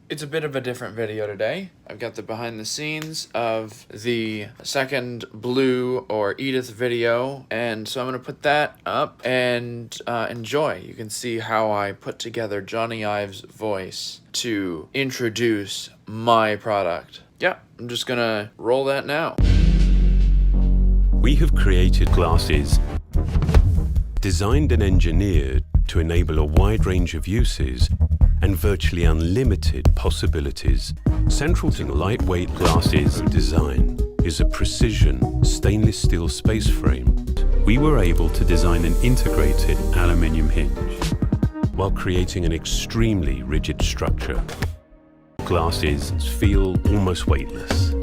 It's a bit of a different video today. I've got the behind the scenes of the second Blue or EDITH video, and so I'm gonna put that up and enjoy. You can see how I put together Jony Ive's voice to introduce my product. Yeah, I'm just gonna roll that now. We have created glasses designed and engineered to enable a wide range of uses and virtually unlimited possibilities. Central to lightweight glasses design is a precision stainless steel space frame. We were able to design an integrated aluminium hinge while creating an extremely rigid structure. Glasses feel almost weightless,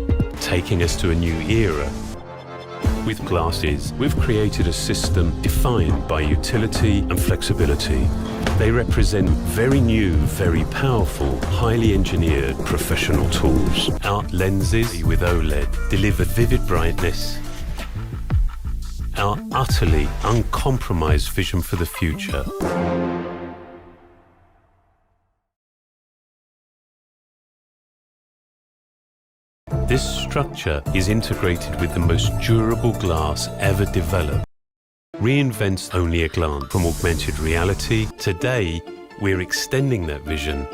taking us to a new era. With glasses, we've created a system defined by utility and flexibility. They represent very new, very powerful, highly engineered professional tools. Our lenses with OLED deliver vivid brightness. Our utterly uncompromised vision for the future. This structure is integrated with the most durable glass ever developed. Reinvents only a glance from augmented reality. Today, we're extending that vision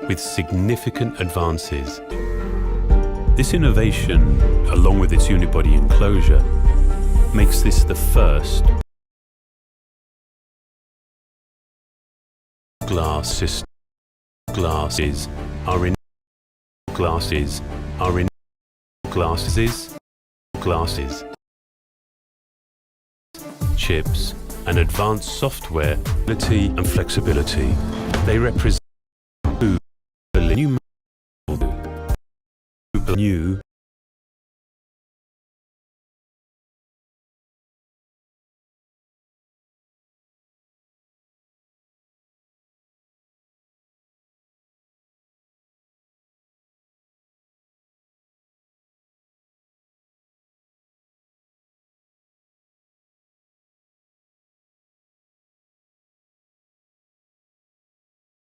with significant advances. This innovation, along with its unibody enclosure, makes this the first glass system. Glasses are in glasses, chips, and advanced software, ability and flexibility. They represent new